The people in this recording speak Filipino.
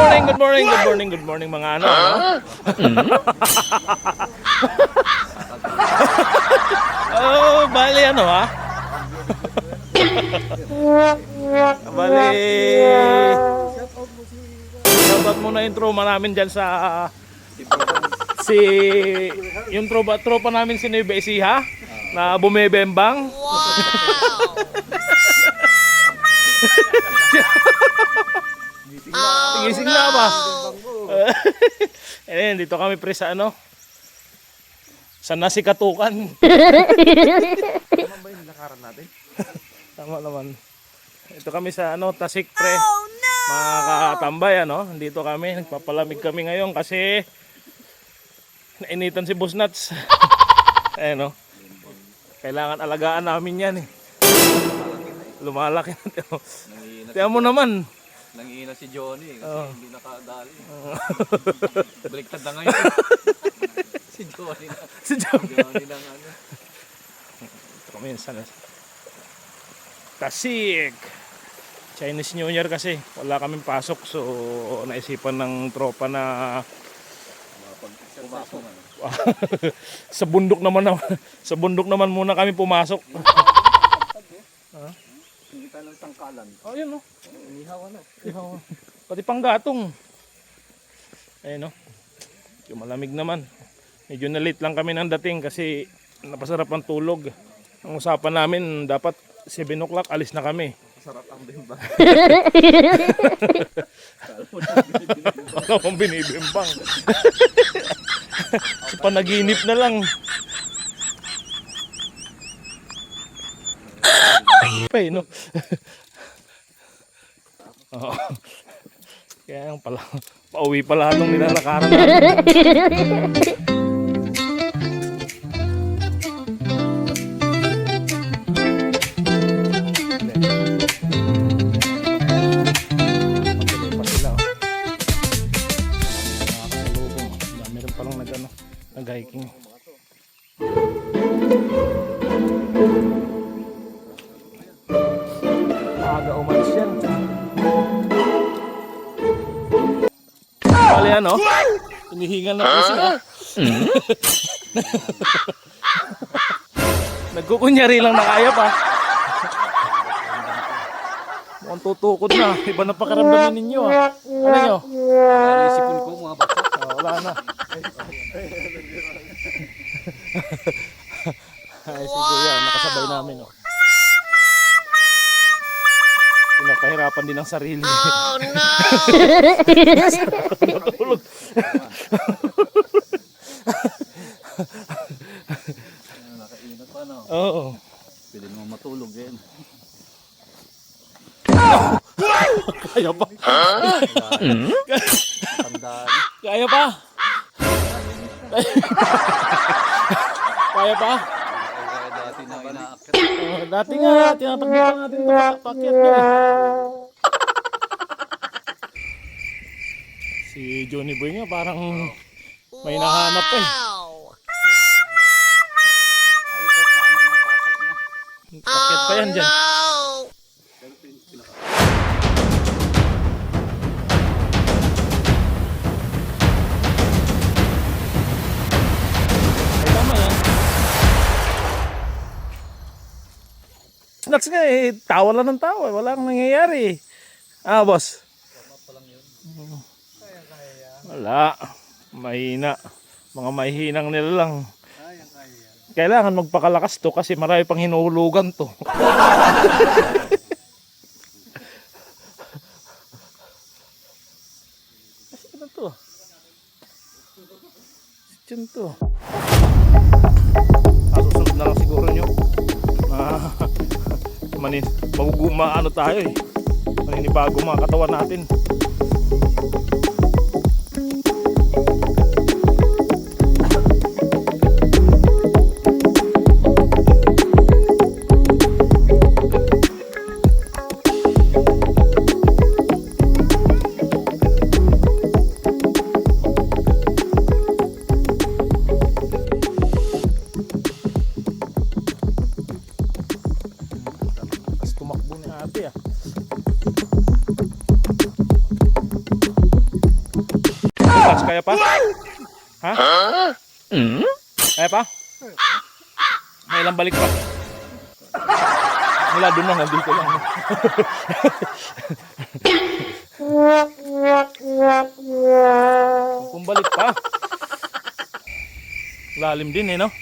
good morning mga ano. Oh, bali ano ha? Bali. Shoutout muna yung tropa namin dyan sa yung tropa namin si Nueva Ecija na bumebembang. Gising na ba? Eh, dito kami pre sa ano? Sa nasikatukan. Tama ba yung lakaran natin? Tama naman. Ito kami sa ano, Tasik pre. Mga katambay ano, dito kami, nagpapalamig kami ngayon kasi nainitan si Boss Nuts. Ayan o. Kailangan alagaan namin yan eh. Lumalaki na. Tiyan mo naman. Nangiina si Johnny kasi hindi nakadali. Baliktad na ngayon. Si Johnny na. Si Johnny lang ano. Ito kami sa Tasik. Chinese New Year kasi wala kaming pasok so naisipan ng tropa na sa bundok naman muna kami pumasok. Kita ng tangkalan. Oh, yun no. Inihaw na. Pati panggatong. Ayun no. Yung malamig naman. Medyo na late lang kami ng dating kasi napasarap ang tulog. Ang usapan namin dapat 7 o'clock alis na kami. Sarap ang bimbang. Ano kung binibimbang? Sa panaginip na lang. Pay, no? Oo. Kaya pala, pauwi pala nung nilalakaran natin. Nag-hiking. Aga umalis yan. Bali ano? Hinihingal na po sila. Nagkukunyari lang na kaya pa. Mukhang tutukod na. Iba na pakaramdaman ninyo ah. Ano nyo? Isipon ko mga bata. Wala na. Ay, si Kuya, nakasabay namin oh. Pinapahirapan din ang sarili. Oh no! Matulog. Nakainat pa no? Oo. Pwede mo matulog yan. Kaya pa? Tandaan. Kaya pa? Kaya pa? Kaya dati na inaakit. Dati nga, tinatakbuhan natin ito pakyat nyo eh. Si Johnny Boy nga parang may nahanap eh. Ay, ito paano mapatag niya? Pakyat pa yan dyan. Nuts nga eh, tawa lang ng tawa, wala kang nangyayari. Ah, boss? Wala, mahina. Mga mahihinang nila lang. Kailangan magpakalakas to kasi marami pang hinuhulugan to. Kasi ano to? Diyan to. Susunod na lang siguro nyo. Maguguma ano tayo eh. Maninibago mga katawan natin. Tumakbo ni ate ah. bukas, kaya pa? Ha? Kaya pa? May ilang balik pa? Mula doon lang, nandito lang. Kung balik pa. Lalim din eh, no?